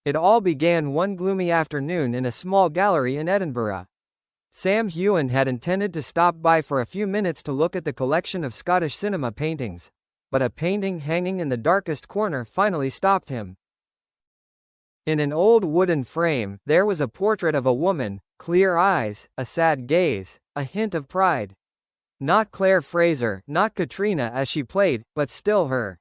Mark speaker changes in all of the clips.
Speaker 1: It all began one gloomy afternoon in a small gallery in Edinburgh. Sam Heughan had intended to stop by for a few minutes to look at the collection of Scottish cinema paintings, but a painting hanging in the darkest corner finally stopped him. In an old wooden frame, there was a portrait of a woman, clear eyes, a sad gaze, a hint of pride. Not Claire Fraser, not Katrina as she played, but still her.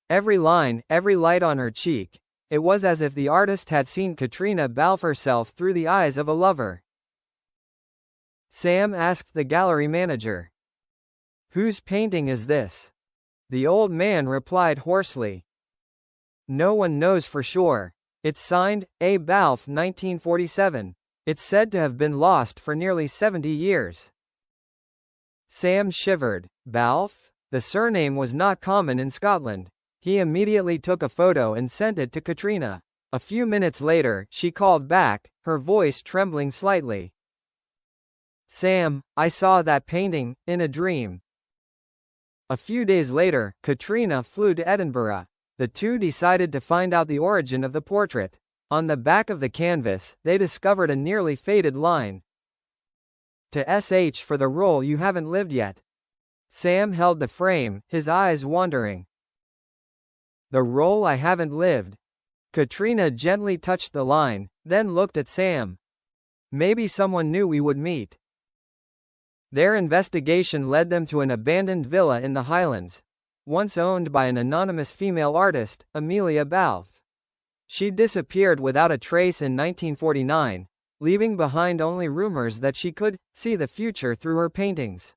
Speaker 1: Every line, every light on her cheek. It was as if the artist had seen Katrina Balfe herself through the eyes of a lover. Sam asked the gallery manager, "Whose painting is this?" The old man replied hoarsely, "No one knows for sure. It's signed, A. Balfe 1947. It's said to have been lost for nearly 70 years. Sam shivered. Balfe? The surname was not common in Scotland. He immediately took a photo and sent it to Katrina. A few minutes later, she called back, her voice trembling slightly. "Sam, I saw that painting, in a dream." A few days later, Katrina flew to Edinburgh. The two decided to find out the origin of the portrait. On the back of the canvas, they discovered a nearly faded line. "To SH for the role you haven't lived yet." Sam held the frame, his eyes wandering. "The role I haven't lived." Katrina gently touched the line, then looked at Sam. "Maybe someone knew we would meet." Their investigation led them to an abandoned villa in the Highlands, once owned by an anonymous female artist, Amelia Balfe. She disappeared without a trace in 1949, leaving behind only rumors that she could see the future through her paintings.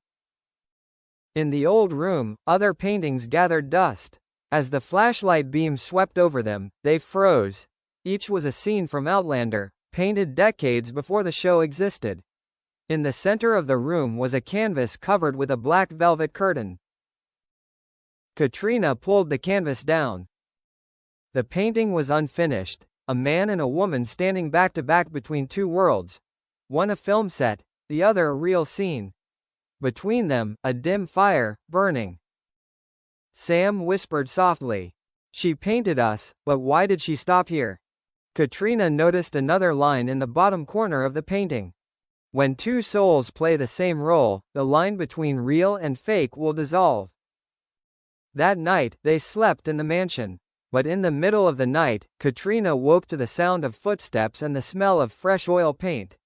Speaker 1: In the old room, other paintings gathered dust. As the flashlight beam swept over them, they froze. Each was a scene from Outlander, painted decades before the show existed. In the center of the room was a canvas covered with a black velvet curtain. Katrina pulled the canvas down. The painting was unfinished, a man and a woman standing back to back between two worlds. One a film set, the other a real scene. Between them, a dim fire, burning. Sam whispered softly. "She painted us, but why did she stop here?" Katrina noticed another line in the bottom corner of the painting. "When two souls play the same role, the line between real and fake will dissolve." That night, they slept in the mansion. But in the middle of the night, Katrina woke to the sound of footsteps and the smell of fresh oil paint.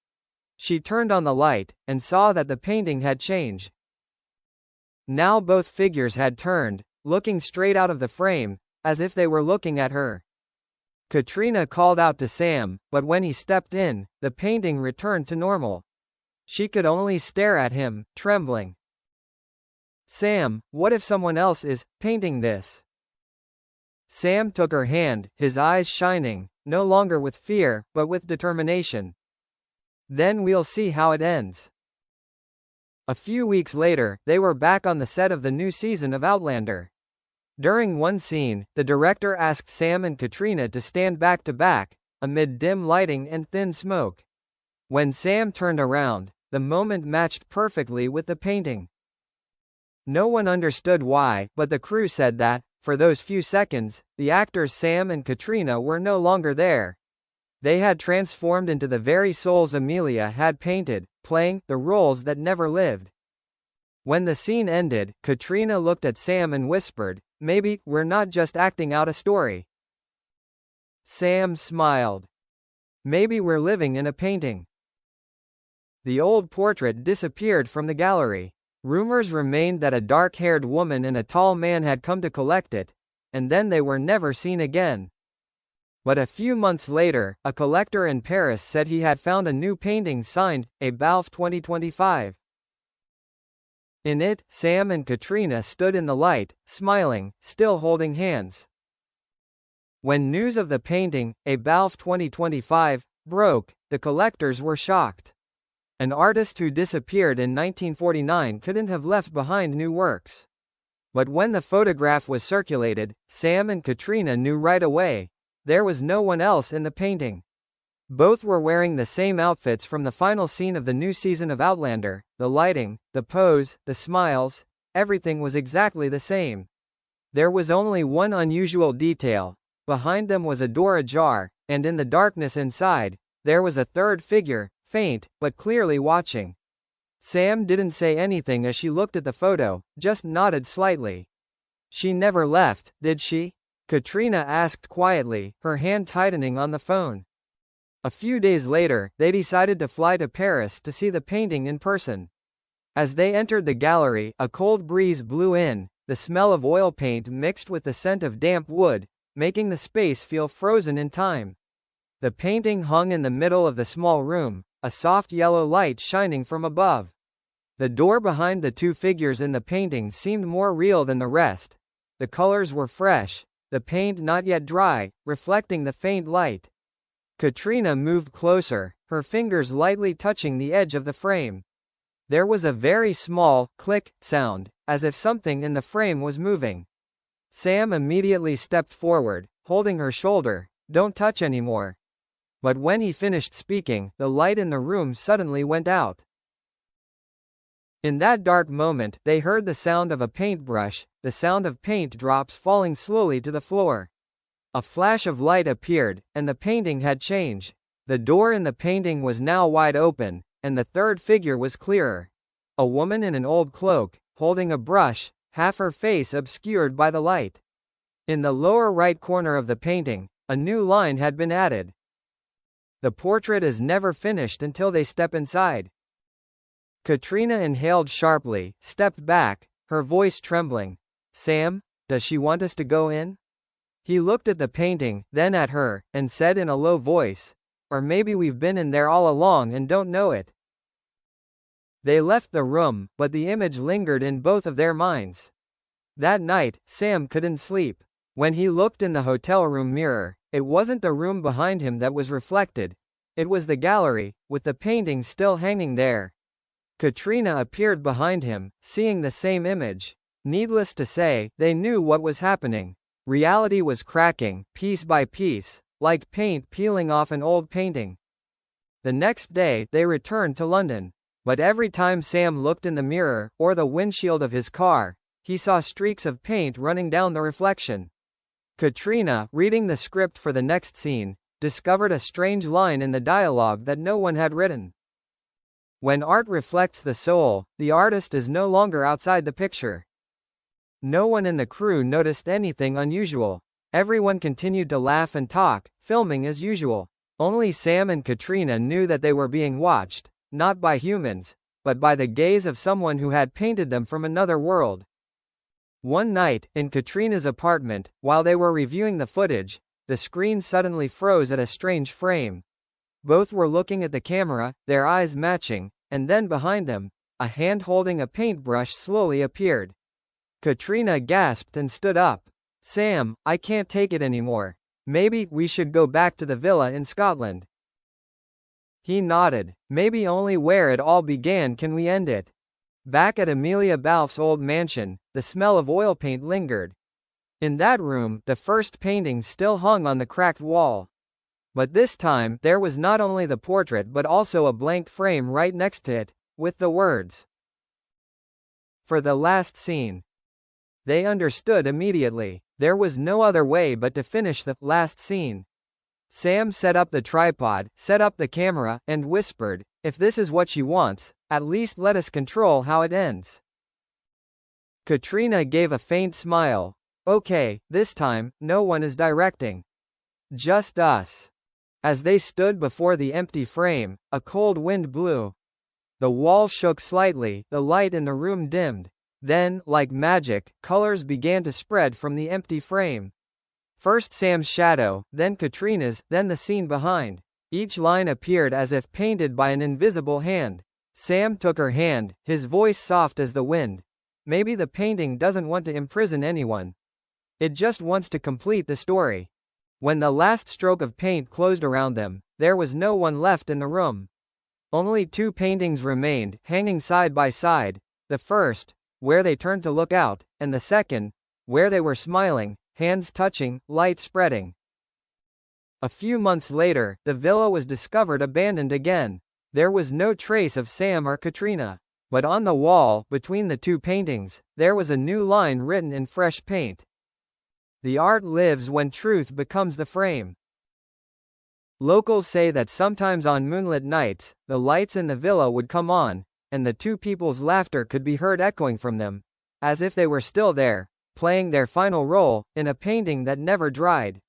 Speaker 1: She turned on the light, and saw that the painting had changed. Now both figures had turned, looking straight out of the frame, as if they were looking at her. Katrina called out to Sam, but when he stepped in, the painting returned to normal. She could only stare at him, trembling. "Sam, what if someone else is painting this?" Sam took her hand, his eyes shining, no longer with fear, but with determination. "Then we'll see how it ends." A few weeks later, they were back on the set of the new season of Outlander. During one scene, the director asked Sam and Katrina to stand back to back, amid dim lighting and thin smoke. When Sam turned around, the moment matched perfectly with the painting. No one understood why, but the crew said that, for those few seconds, the actors Sam and Katrina were no longer there. They had transformed into the very souls Amelia had painted, playing the roles that never lived. When the scene ended, Katrina looked at Sam and whispered, "Maybe we're not just acting out a story." Sam smiled. "Maybe we're living in a painting." The old portrait disappeared from the gallery. Rumors remained that a dark-haired woman and a tall man had come to collect it, and then they were never seen again. But a few months later, a collector in Paris said he had found a new painting signed, A. Balfe 2025. In it, Sam and Katrina stood in the light, smiling, still holding hands. When news of the painting, A. Balfe 2025, broke, the collectors were shocked. An artist who disappeared in 1949 couldn't have left behind new works. But when the photograph was circulated, Sam and Katrina knew right away. There was no one else in the painting. Both were wearing the same outfits from the final scene of the new season of Outlander. The lighting, the pose, the smiles, everything was exactly the same. There was only one unusual detail. Behind them was a door ajar, and in the darkness inside, there was a third figure, faint, but clearly watching. Sam didn't say anything as she looked at the photo, just nodded slightly. She never left, did she? Katrina asked quietly, her hand tightening on the phone. A few days later, they decided to fly to Paris to see the painting in person. As they entered the gallery, a cold breeze blew in, the smell of oil paint mixed with the scent of damp wood, making the space feel frozen in time. The painting hung in the middle of the small room, a soft yellow light shining from above. The door behind the two figures in the painting seemed more real than the rest. The colors were fresh, the paint not yet dry, reflecting the faint light. Katrina moved closer, her fingers lightly touching the edge of the frame. There was a very small click sound, as if something in the frame was moving. Sam immediately stepped forward, holding her shoulder. "Don't touch anymore." But when he finished speaking, the light in the room suddenly went out. In that dark moment, they heard the sound of a paintbrush, the sound of paint drops falling slowly to the floor. A flash of light appeared, and the painting had changed. The door in the painting was now wide open, and the third figure was clearer. A woman in an old cloak, holding a brush, half her face obscured by the light. In the lower right corner of the painting, a new line had been added. "The portrait is never finished until they step inside." Katrina inhaled sharply, stepped back, her voice trembling. "Sam, does she want us to go in?" He looked at the painting, then at her, and said in a low voice, "Or maybe we've been in there all along and don't know it." They left the room, but the image lingered in both of their minds. That night, Sam couldn't sleep. When he looked in the hotel room mirror, it wasn't the room behind him that was reflected. It was the gallery, with the painting still hanging there. Katrina appeared behind him, seeing the same image. Needless to say, they knew what was happening. Reality was cracking, piece by piece, like paint peeling off an old painting. The next day, they returned to London. But every time Sam looked in the mirror, or the windshield of his car, he saw streaks of paint running down the reflection. Katrina, reading the script for the next scene, discovered a strange line in the dialogue that no one had written. When art reflects the soul, the artist is no longer outside the picture. No one in the crew noticed anything unusual. Everyone continued to laugh and talk, filming as usual. Only Sam and Katrina knew that they were being watched, not by humans, but by the gaze of someone who had painted them from another world. One night, in Katrina's apartment, while they were reviewing the footage, the screen suddenly froze at a strange frame. Both were looking at the camera, their eyes matching, and then behind them, a hand holding a paintbrush slowly appeared. Katrina gasped and stood up. "Sam, I can't take it anymore. Maybe we should go back to the villa in Scotland." He nodded. "Maybe only where it all began can we end it." Back at Amelia Balfe's old mansion, the smell of oil paint lingered. In that room, the first painting still hung on the cracked wall. But this time, there was not only the portrait but also a blank frame right next to it, with the words, "For the last scene." They understood immediately. There was no other way but to finish the last scene. Sam set up the tripod, set up the camera, and whispered, "If this is what she wants, at least let us control how it ends." Katrina gave a faint smile. "Okay, this time, no one is directing. Just us." As they stood before the empty frame, a cold wind blew. The wall shook slightly, the light in the room dimmed. Then, like magic, colors began to spread from the empty frame. First Sam's shadow, then Katrina's, then the scene behind. Each line appeared as if painted by an invisible hand. Sam took her hand, his voice soft as the wind. "Maybe the painting doesn't want to imprison anyone. It just wants to complete the story." When the last stroke of paint closed around them, there was no one left in the room. Only two paintings remained, hanging side by side. The first, where they turned to look out, and the second, where they were smiling, hands touching, light spreading. A few months later, the villa was discovered abandoned again. There was no trace of Sam or Katrina. But on the wall, between the two paintings, there was a new line written in fresh paint. "The art lives when truth becomes the frame." Locals say that sometimes on moonlit nights, the lights in the villa would come on, and the two people's laughter could be heard echoing from them, as if they were still there, playing their final role in a painting that never dried.